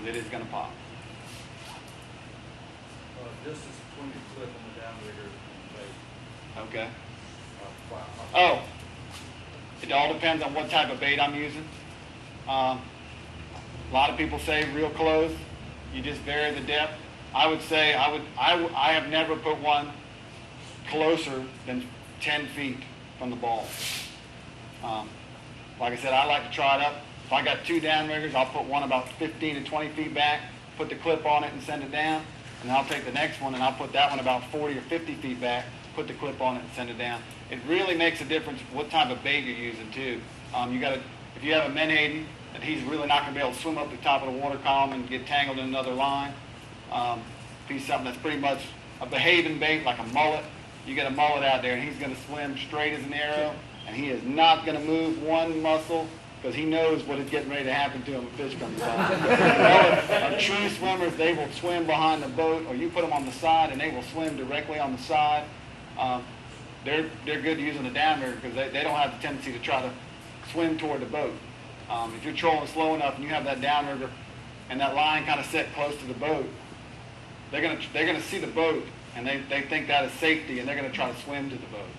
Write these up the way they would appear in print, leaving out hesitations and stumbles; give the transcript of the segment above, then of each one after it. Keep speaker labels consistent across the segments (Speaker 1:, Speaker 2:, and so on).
Speaker 1: because it is going to pop.
Speaker 2: Distance between the clip and the downrigger and bait.
Speaker 1: Okay.
Speaker 2: Wow.
Speaker 1: Oh, it all depends on what type of bait I'm using. A lot of people say real close. You just vary the depth. I would say I have never put one closer than 10 feet from the ball. Like I said, I like to try it up. If I got two downriggers, I'll put one about 15 to 20 feet back, put the clip on it and send it down. And then I'll take the next one and I'll put that one about 40 or 50 feet back, put the clip on it and send it down. It really makes a difference what type of bait you're using too. If you have a menhaden, and he's really not going to be able to swim up the top of the water column and get tangled in another line. If he's something that's pretty much a behaving bait, like a mullet, you get a mullet out there and he's going to swim straight as an arrow, and he is not going to move one muscle because he knows what is getting ready to happen to him if fish comes by. True swimmers, they will swim behind the boat, or you put them on the side and they will swim directly on the side. They're good using the downrigger because they don't have the tendency to try to swim toward the boat. If you're trolling slow enough and you have that downrigger and that line kind of set close to the boat, they're gonna see the boat and they think that is safety, and they're gonna try to swim to the boat.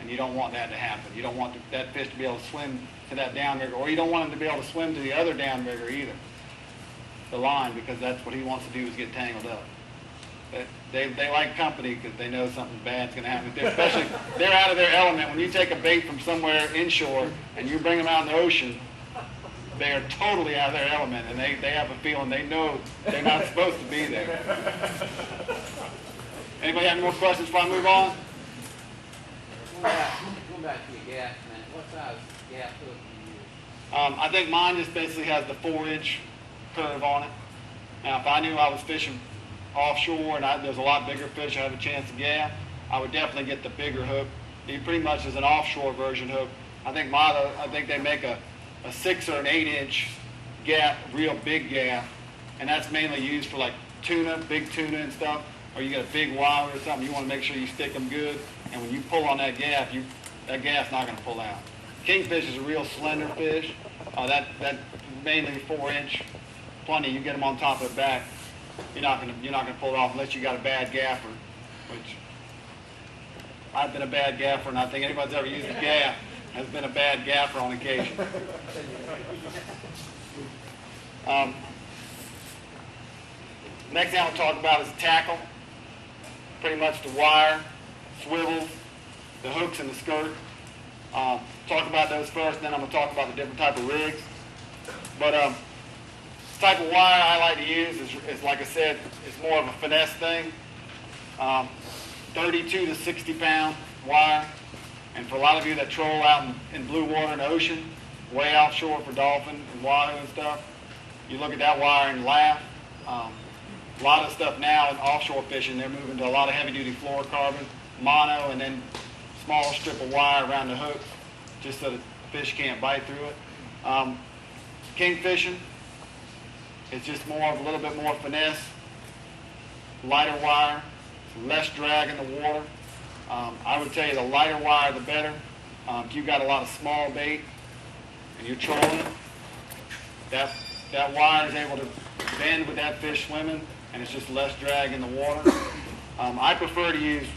Speaker 1: And you don't want that to happen. You don't want that fish to be able to swim to that downrigger, or you don't want him to be able to swim to the other downrigger either, the line, because that's what he wants to do is get tangled up. They like company because they know something bad's going to happen. Especially, they're out of their element. When you take a bait from somewhere inshore and you bring them out in the ocean, they are totally out of their element, and they have a feeling they know they're not supposed to be there. Anybody have any more questions before I move on?
Speaker 3: Going back to your gas, man, what size gas hook do you use?
Speaker 1: I think mine just basically has the 4-inch curve on it. Now, if I knew I was fishing offshore and there's a lot bigger fish I have a chance to gaff, I would definitely get the bigger hook. It pretty much is an offshore version hook. I think they make a 6 or an 8-inch gaff, real big gaff, and that's mainly used for like tuna, big tuna and stuff, or you got a big wire or something, you want to make sure you stick them good, and when you pull on that gaff, that gaff's not going to pull out. Kingfish is a real slender fish. That mainly 4-inch, plenty. You get them on top of the back, you're not going to pull it off unless you got a bad gaffer, which I've been a bad gaffer, and I think anybody's ever used a gaff has been a bad gaffer on occasion. Next thing I'll talk about is tackle. Pretty much the wire, swivels, the hooks, and the skirt. Talk about those first, and then I'm going to talk about the different type of rigs. But the type of wire I like to use is, like I said, it's more of a finesse thing. 32 to 60 pound wire. And for a lot of you that troll out in blue water and ocean, way offshore for dolphin and wahoo and stuff, you look at that wire and laugh. A lot of stuff now in offshore fishing, they're moving to a lot of heavy-duty fluorocarbon, mono, and then small strip of wire around the hooks, just so the fish can't bite through it. King fishing, it's just a little bit more finesse, lighter wire, less drag in the water. I would tell you the lighter wire, the better. If you've got a lot of small bait and you're trolling, that wire is able to bend with that fish swimming, and it's just less drag in the water. I prefer to use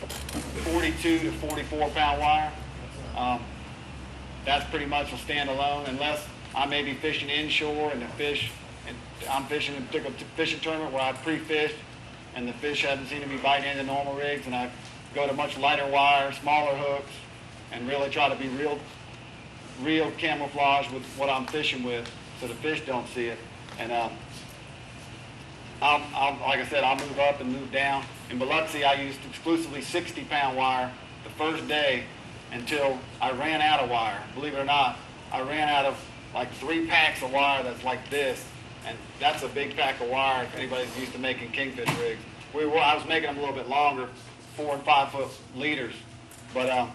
Speaker 1: 42 to 44 pound wire. That's pretty much will stand alone unless I may be fishing inshore and I'm fishing in a particular fishing tournament where I pre-fished and the fish haven't seemed to be biting into normal rigs, and I go to much lighter wire, smaller hooks, and really try to be real camouflage with what I'm fishing with so the fish don't see it. And like I said, I'll move up and move down. In Biloxi, I used exclusively 60 pound wire the first day until I ran out of wire. Believe it or not, I ran out of like 3 packs of wire that's like this, and that's a big pack of wire if anybody's used to making kingfish rigs. I was making them a little bit longer, 4 and 5 foot leaders, but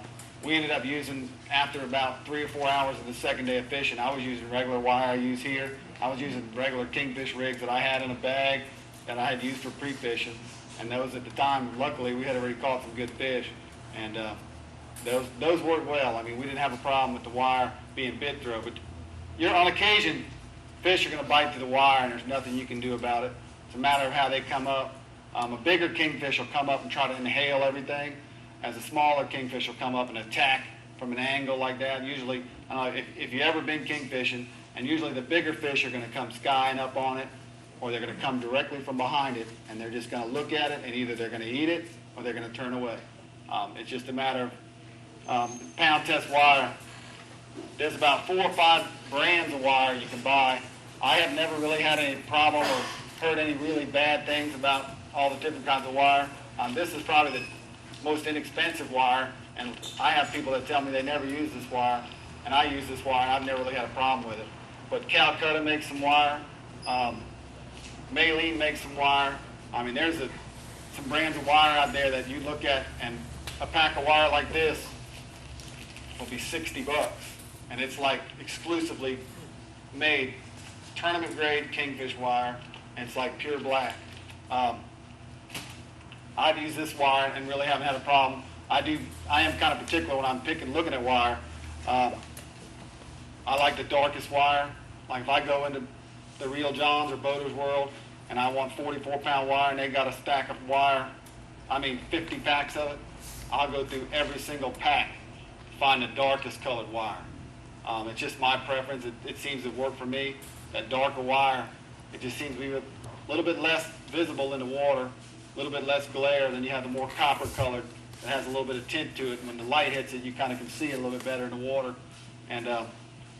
Speaker 1: we ended up using, after about 3 or 4 hours of the second day of fishing, I was using regular wire I use here. I was using regular kingfish rigs that I had in a bag that I had used for pre-fishing, and those at the time, luckily, we had already caught some good fish, and those worked well. I mean, we didn't have a problem with the wire being bit through, but on occasion, fish are going to bite through the wire, and there's nothing you can do about it. It's a matter of how they come up. A bigger kingfish will come up and try to inhale everything, as a smaller kingfish will come up and attack from an angle like that. Usually, if you've ever been kingfishing, and usually the bigger fish are going to come skying up on it, or they're going to come directly from behind it, and they're just going to look at it, and either they're going to eat it or they're going to turn away. It's just a matter of pound test wire. There's about 4 or 5 brands of wire you can buy. I have never really had any problem or heard any really bad things about all the different kinds of wire. This is probably the most inexpensive wire, and I have people that tell me they never use this wire, and I use this wire, and I've never really had a problem with it. But Calcutta makes some wire. Maylene makes some wire. I mean, there's some brands of wire out there that you look at, and a pack of wire like this will be $60, and it's like exclusively made tournament grade kingfish wire, and it's like pure black. I've used this wire and really haven't had a problem. I am kind of particular when I'm looking at wire. I like the darkest wire. Like if I go into the Real John's or Boater's World and I want 44-pound wire and they got a stack of wire, 50 packs of it, I'll go through every single pack to find the darkest colored wire. It's just my preference. It seems to work for me. That darker wire, it just seems to be a little bit less visible in the water, a little bit less glare than you have the more copper colored. It has a little bit of tint to it. And when the light hits it, you kind of can see it a little bit better in the water. And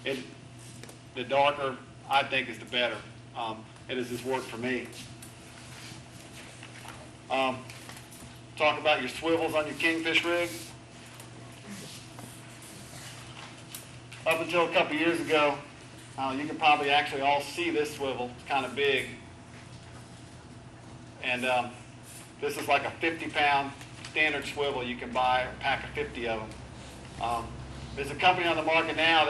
Speaker 1: the darker, I think, is the better. It has just worked for me. Talk about your swivels on your kingfish rig. Up until a couple years ago, you can probably actually all see this swivel. It's kind of big. And this is like a 50-pound standard swivel you can buy, a pack of 50 of them. There's a company on the market now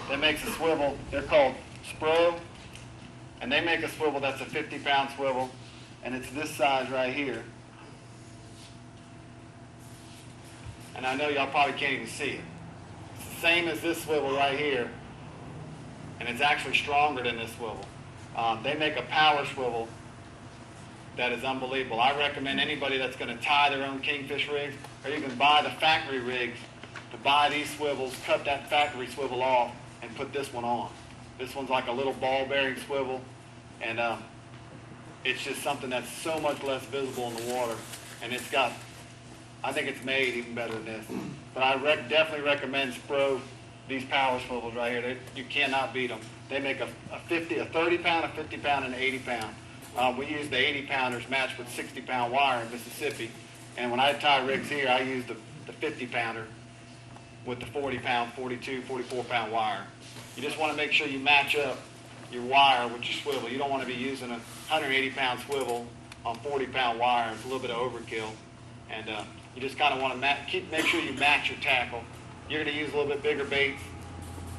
Speaker 1: that makes a swivel. They're called Spro, and they make a swivel that's a 50-pound swivel, and it's this size right here. And I know y'all probably can't even see it. It's the same as this swivel right here, and it's actually stronger than this swivel. They make a power swivel that is unbelievable. I recommend anybody that's going to tie their own kingfish rigs, or you can buy the factory rigs, to buy these swivels, cut that factory swivel off, and put this one on. This one's like a little ball bearing swivel, and it's just something that's so much less visible in the water, and it's got, I think it's made even better than this. But I definitely recommend Spro, these power swivels right here. You cannot beat them. They make a 30-pound, a 50-pound, and an 80-pound. We use the 80-pounders matched with 60-pound wire in Mississippi, and when I tie rigs here, I use the 50-pounder with the 40-pound, 42, 44-pound wire. You just want to make sure you match up your wire with your swivel. You don't want to be using a 180-pound swivel on 40-pound wire. It's a little bit of overkill. And you just kind of want to make sure you match your tackle. You're going to use a little bit bigger baits,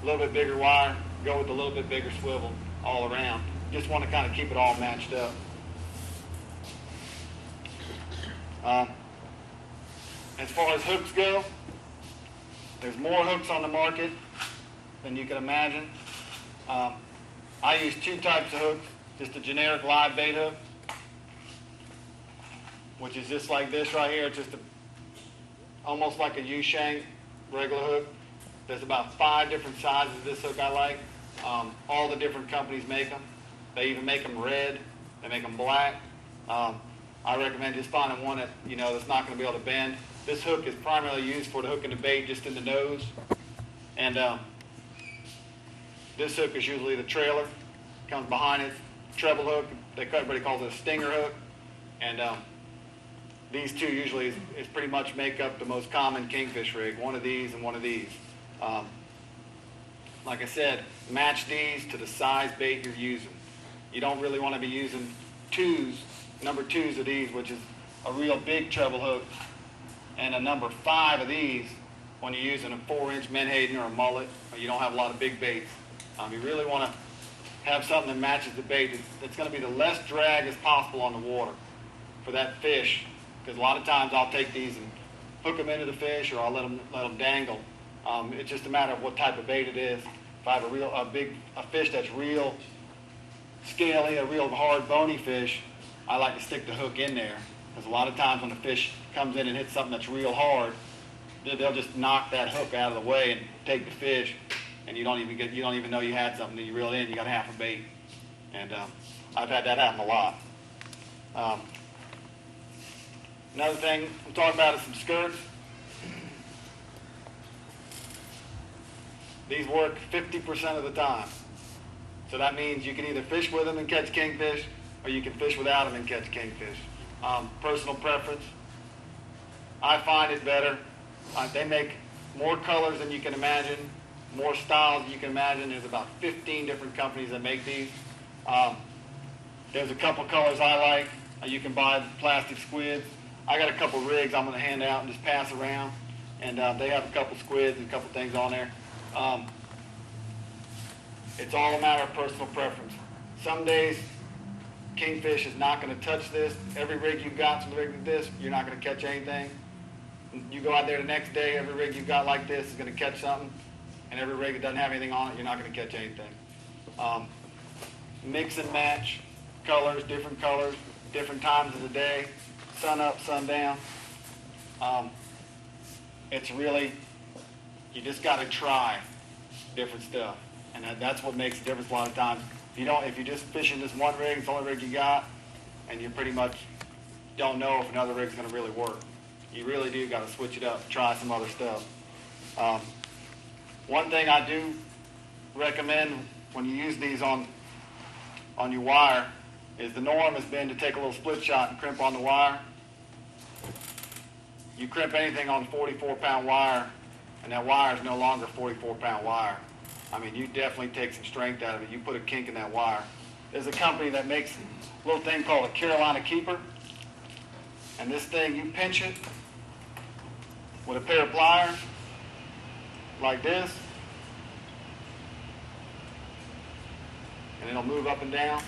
Speaker 1: a little bit bigger wire, go with a little bit bigger swivel all around. You just want to kind of keep it all matched up. As far as hooks go, there's more hooks on the market than you can imagine. I use 2 types of hooks. Just a generic live bait hook, which is just like this right here. It's just almost like a U-shank regular hook. There's about 5 different sizes of this hook I like. All the different companies make them. They even make them red. They make them black. I recommend just finding one that, that's not going to be able to bend. This hook is primarily used for the hooking the bait just in the nose. And this hook is usually the trailer. Comes behind it. Treble hook. Everybody calls it a stinger hook. And these 2 usually is pretty much make up the most common kingfish rig. One of these and one of these. Like I said, match these to the size bait you're using. You don't really want to be using number 2s of these, which is a real big treble hook, and a number 5 of these when you're using a 4-inch menhaden or a mullet, or you don't have a lot of big baits. You really want to have something that matches the bait. That's going to be the less drag as possible on the water for that fish, because a lot of times I'll take these and hook them into the fish, or I'll let them dangle. It's just a matter of what type of bait it is. If I have a fish that's real scaly, a real hard bony fish, I like to stick the hook in there. Because a lot of times when the fish comes in and hits something that's real hard, they'll just knock that hook out of the way and take the fish, and you don't even know you had something. Then you reel it in, you got half a bait, and I've had that happen a lot. Another thing I'm talking about is some skirts. These work 50% of the time. So that means you can either fish with them and catch kingfish, or you can fish without them and catch kingfish. Personal preference. I find it better. They make more colors than you can imagine, more styles than you can imagine. There's about 15 different companies that make these. There's a couple colors I like. You can buy plastic squids. I got a couple rigs I'm going to hand out and just pass around, and they have a couple squids and a couple things on there. It's all a matter of personal preference. Some days, kingfish is not going to touch this. Every rig you've got, some rig like this, you're not going to catch anything. You go out there the next day, every rig you've got like this is going to catch something, and every rig that doesn't have anything on it, you're not going to catch anything. Mix and match colors, different times of the day, sun up, sun down. It's really, you just got to try different stuff, and that's what makes the difference a lot of times. If you're just fishing this one rig, it's the only rig you got, and you pretty much don't know if another rig's going to really work. You really do got to switch it up, try some other stuff. One thing I do recommend when you use these on your wire is the norm has been to take a little split shot and crimp on the wire. You crimp anything on 44-pound wire, and that wire is no longer 44-pound wire. I mean, you definitely take some strength out of it. You put a kink in that wire. There's a company that makes a little thing called a Carolina Keeper, and this thing, you pinch it with a pair of pliers like this, and it'll move up and down.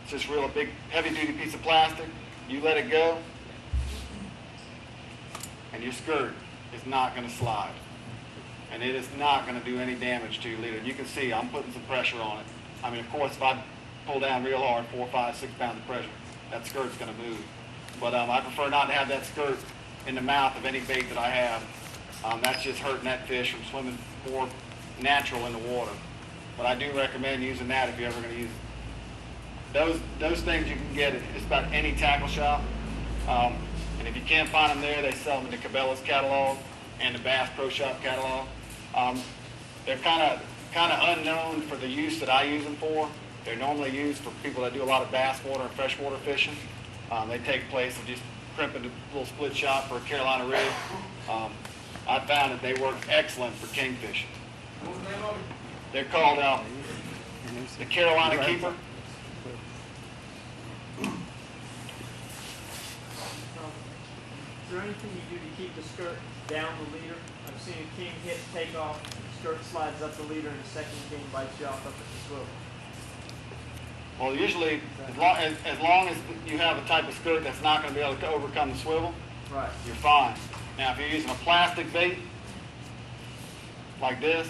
Speaker 1: It's just real big, heavy-duty piece of plastic. You let it go, and your skirt is not going to slide. And it is not going to do any damage to your leader. You can see I'm putting some pressure on it. I mean, of course, if I pull down real hard, 4, 5, 6 pounds of pressure, that skirt's going to move. But I prefer not to have that skirt in the mouth of any bait that I have. That's just hurting that fish from swimming more natural in the water. But I do recommend using that if you're ever going to use it. Those things you can get at just about any tackle shop. And if you can't find them there, they sell them in the Cabela's catalog and the Bass Pro Shop catalog. They're kind of unknown for the use that I use them for. They're normally used for people that do a lot of bass water and freshwater fishing. They take place of just crimping a little split shot for a Carolina rig. I found that they work excellent for kingfish.
Speaker 2: What's the name of it?
Speaker 1: They're called the Carolina Keeper.
Speaker 4: Is there anything you do to keep the skirt down the leader? I've seen a king hit take off, the skirt slides up the leader, and the second king bites you off up at the swivel.
Speaker 1: Well, usually, as long as you have a type of skirt that's not going to be able to overcome the swivel,
Speaker 4: Right.
Speaker 1: you're fine. Now, if you're using a plastic bait, like this,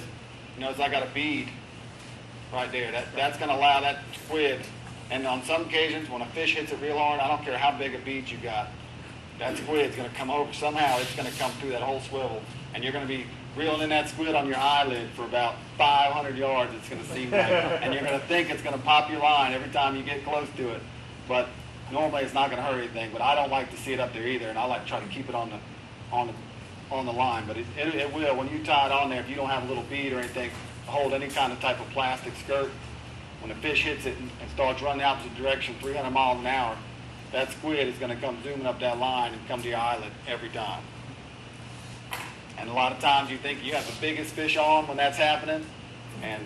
Speaker 1: you notice I got a bead right there. That's going to allow that squid, and on some occasions, when a fish hits it real hard, I don't care how big a bead you got, that squid's going to come over. Somehow, it's going to come through that whole swivel, and you're going to be reeling in that squid on your eyelid for about 500 yards, it's going to seem like, and you're going to think it's going to pop your line every time you get close to it. But normally it's not going to hurt anything, but I don't like to see it up there either, and I like to try to keep it on the line. But it will, when you tie it on there, if you don't have a little bead or anything to hold any kind of type of plastic skirt, when the fish hits it and starts running out in the direction 300 miles an hour, that squid is going to come zooming up that line and come to your eyelid every time. And a lot of times you think you have the biggest fish on when that's happening, and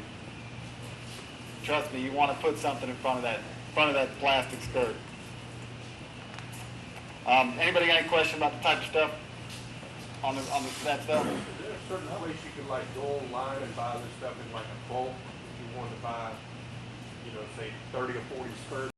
Speaker 1: trust me, you want to put something in front of that plastic skirt. Anybody got any question about the type of stuff on that stuff?
Speaker 5: Is there a certain place you can like go online and buy this stuff in like a bulk if you wanted to buy, say 30 or 40 skirts?